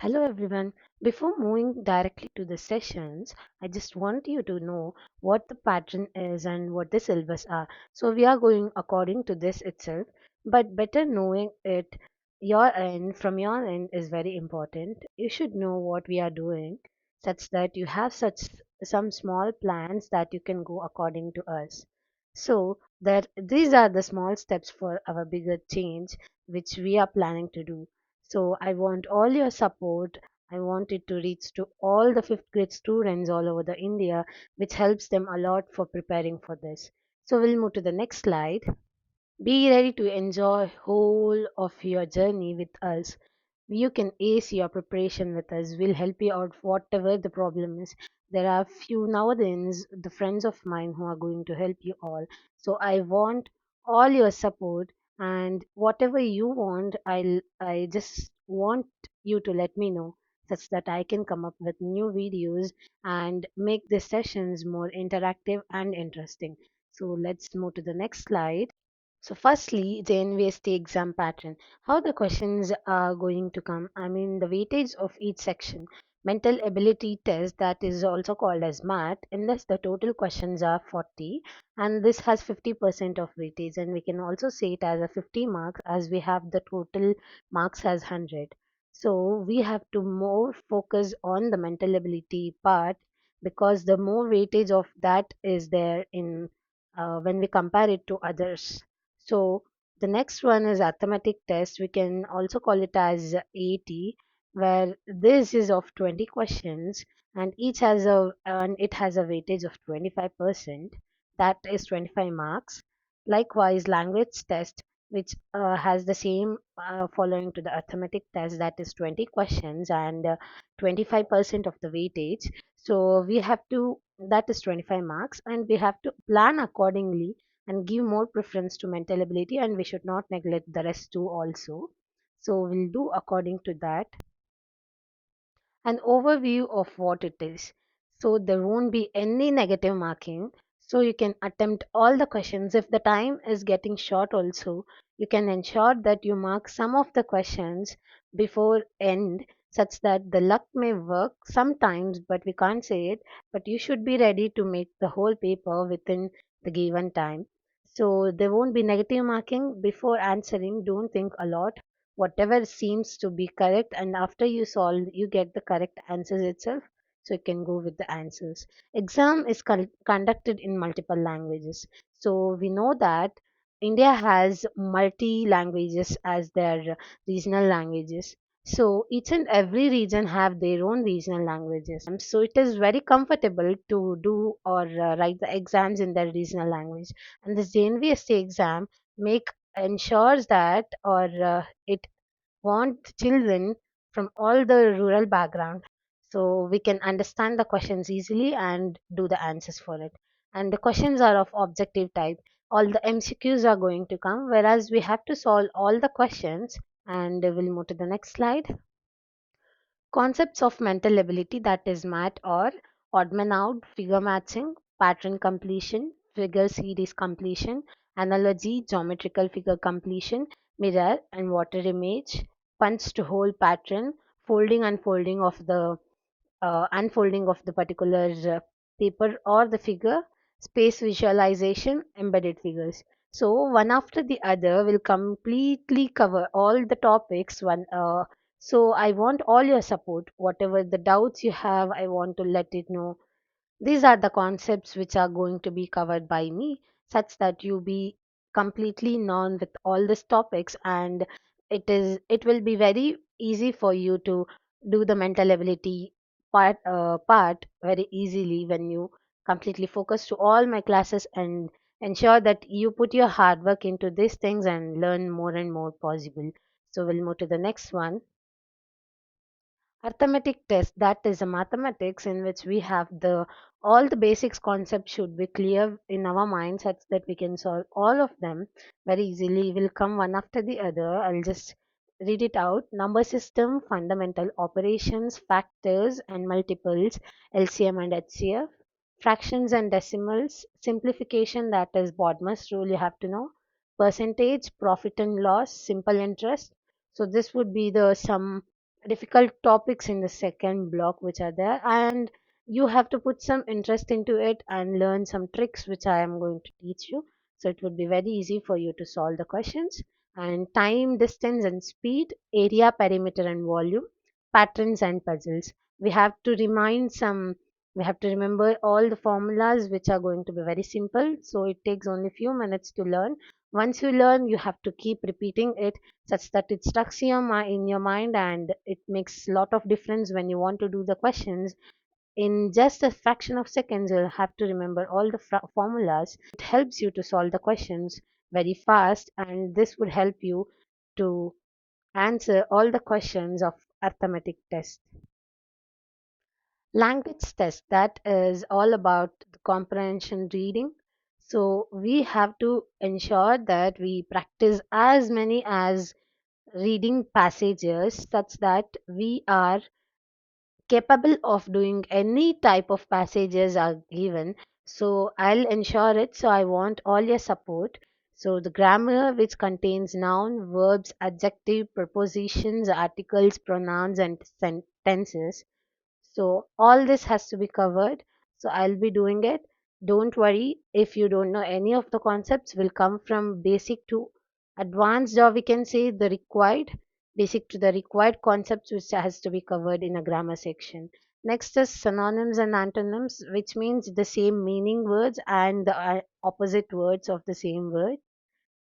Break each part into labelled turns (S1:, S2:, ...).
S1: Hello everyone. Before moving directly to the sessions, I just want you to know what the pattern is and what the syllabus are. So we are going according to this itself, but better knowing it your end from your end is very important. You should know what we are doing such that you have such some small plans that you can go according to us. So that these are the small steps for our bigger change which we are planning to do. So I want all your support. I want it to reach to all the fifth grade students all over the India, which helps them a lot for preparing for this. So we'll move to the next slide. Be ready to enjoy whole of your journey with us. You can ace your preparation with us. We'll help you out whatever the problem is. There are few nowadays the friends of mine who are going to help you all. So I want all your support and whatever you want, I just want you to let me know such that I can come up with new videos and make the sessions more interactive and interesting. So let's move to the next slide. So firstly, JNVST exam pattern. How the questions are going to come. I mean the weightage of each section. Mental ability test that is also called as math. In this the total questions are 40 and this has 50% of weightage and we can also say it as a 50 marks as we have the total marks as 100. So we have to more focus on the mental ability part because the more weightage of that is there in when we compare it to others. So the next one is arithmetic test. We can also call it as 80, where this is of 20 questions and each has a and it has a weightage of 25%. That is 25 marks. Likewise, language test, which has the same following to the arithmetic test, that is 20 questions and 25% of the weightage. So we have to that is 25 marks and we have to plan accordingly and give more preference to mental ability and we should not neglect the rest too also. So we'll do according to that. An overview of what it is. So there won't be any negative marking. So you can attempt all the questions. If the time is getting short also, you can ensure that you mark some of the questions before end such that the luck may work sometimes, but we can't say it. But you should be ready to make the whole paper within the given time. So there won't be negative marking before answering. Don't think a lot whatever seems to be correct and after you solve you get the correct answers itself, so you can go with the answers. Exam is conducted in multiple languages, so we know that India has multi languages as their regional languages. So each and every region have their own regional languages, so it is very comfortable to do or write the exams in their regional language. And this JNVST exam make ensures that or it want children from all the rural background, so we can understand the questions easily and do the answers for it. And the questions are of objective type. All the MCQs are going to come, whereas we have to solve all the questions. And we'll move to the next slide. Concepts of mental ability, that is math or odd man out, figure matching, pattern completion, figure series completion, analogy, geometrical figure completion, mirror and water image, punch to hole pattern, folding and folding of the unfolding of the particular paper or the figure, space visualization, embedded figures. So one after the other will completely cover all the topics. So I want all your support. Whatever the doubts you have, I want to let it know. These are the concepts which are going to be covered by me, such that you be completely known with all these topics, and it will be very easy for you to do the mental ability part very easily when you completely focus to all my classes and ensure that you put your hard work into these things and learn more and more possible. So we'll move to the next one. Arithmetic test, that is a mathematics in which we have the all the basics concepts should be clear in our mind such that we can solve all of them very easily. Will come one after the other. I'll just read it out. Number system, fundamental operations, factors and multiples, LCM and HCF, fractions and decimals, simplification, that is Bodmer's rule, you have to know, percentage, profit and loss, simple interest. So this would be the sum difficult topics in the second block which are there, and you have to put some interest into it and learn some tricks which I am going to teach you. So it would be very easy for you to solve the questions. And time, distance and speed, area, perimeter and volume, patterns and puzzles. We have to remind some, we have to remember all the formulas which are going to be very simple, so it takes only few minutes to learn. Once you learn, you have to keep repeating it such that it stuck in your mind, and it makes a lot of difference when you want to do the questions. In just a fraction of seconds, you'll have to remember all the formulas. It helps you to solve the questions very fast, and this would help you to answer all the questions of arithmetic test. Language test, that is all about the comprehension reading. So we have to ensure that we practice as many as reading passages such that we are capable of doing any type of passages are given. So I'll ensure it. So I want all your support. So the grammar, which contains noun, verbs, adjective, prepositions, articles, pronouns and tenses, so all this has to be covered. So I'll be doing it. Don't worry if you don't know any of the concepts. Will come from basic to advanced, or we can say the required, basic to the required concepts which has to be covered in a grammar section. Next is synonyms and antonyms, which means the same meaning words and the opposite words of the same word.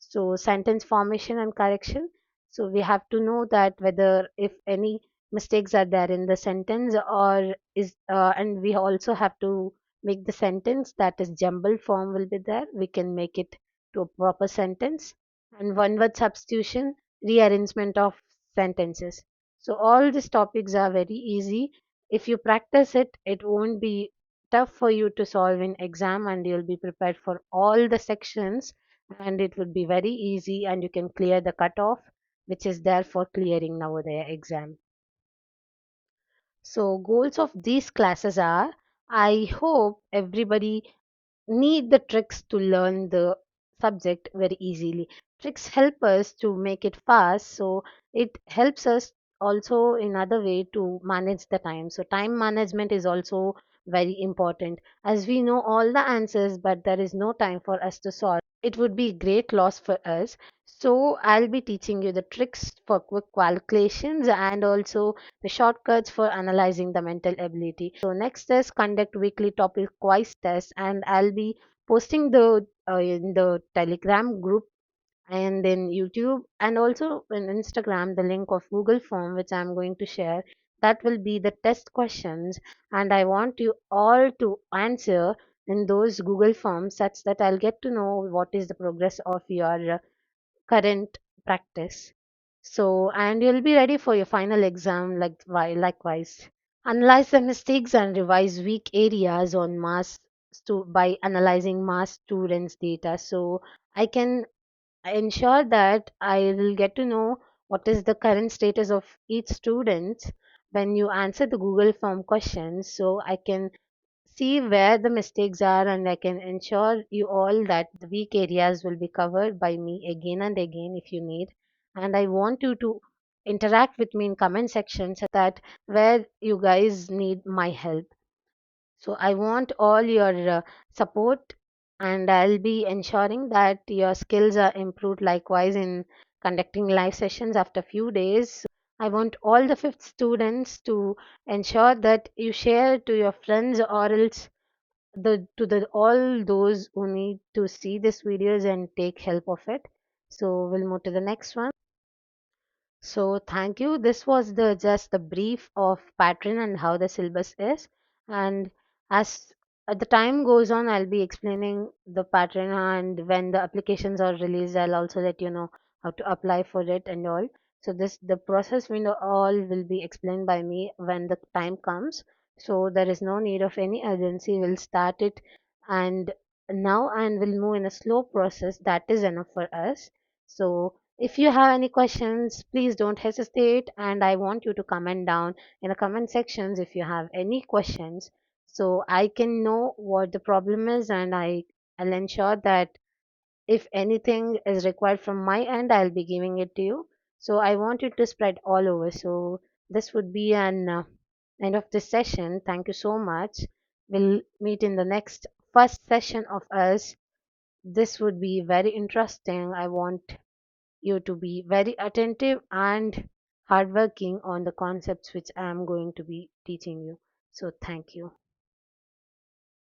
S1: So sentence formation and correction. So we have to know that whether if any mistakes are there in the sentence or is and we also have to make the sentence that is jumbled form will be there. We can make it to a proper sentence, and one word substitution, rearrangement of sentences. So all these topics are very easy. If you practice it, it won't be tough for you to solve in exam, and you'll be prepared for all the sections, and it would be very easy, and you can clear the cutoff which is there for clearing Navodaya exam. So goals of these classes are, I hope everybody need the tricks to learn the subject very easily. Tricks help us to make it fast, so it helps us also in other way to manage the time. So time management is also very important, as we know all the answers but there is no time for us to solve. It would be great loss for us. So I'll be teaching you the tricks for quick calculations and also the shortcuts for analyzing the mental ability. So next is conduct weekly topic quiz test, and I'll be posting the in the Telegram group and in YouTube and also in Instagram the link of Google form which I'm going to share. That will be the test questions, and I want you all to answer in those Google forms such that I'll get to know what is the progress of your current practice. So, and you'll be ready for your final exam likewise. Analyze the mistakes and revise weak areas on by analyzing mass students' data. So, I can ensure that I will get to know what is the current status of each student when you answer the Google form questions. So, I can see where the mistakes are, and I can ensure you all that the weak areas will be covered by me again and again if you need. And I want you to interact with me in comment section so that where you guys need my help. So I want all your support, and I'll be ensuring that your skills are improved likewise in conducting live sessions after few days. I want all the fifth students to ensure that you share to your friends or else the all those who need to see this videos and take help of it. So we'll move to the next one. So thank you. This was the just the brief of pattern and how the syllabus is. And as the time goes on, I'll be explaining the pattern, and when the applications are released, I'll also let you know how to apply for it and all. So this the process window all will be explained by me when the time comes. So there is no need of any urgency. We'll start it and now, and we'll move in a slow process. That is enough for us. So if you have any questions, please don't hesitate, and I want you to comment down in the comment sections if you have any questions, so I can know what the problem is, and I'll ensure that if anything is required from my end, I'll be giving it to you. So I want you to spread all over. So this would be an end of this session. Thank you so much. We'll meet in the next first session of us. This would be very interesting. I want you to be very attentive and hardworking on the concepts which I am going to be teaching you. So, thank you.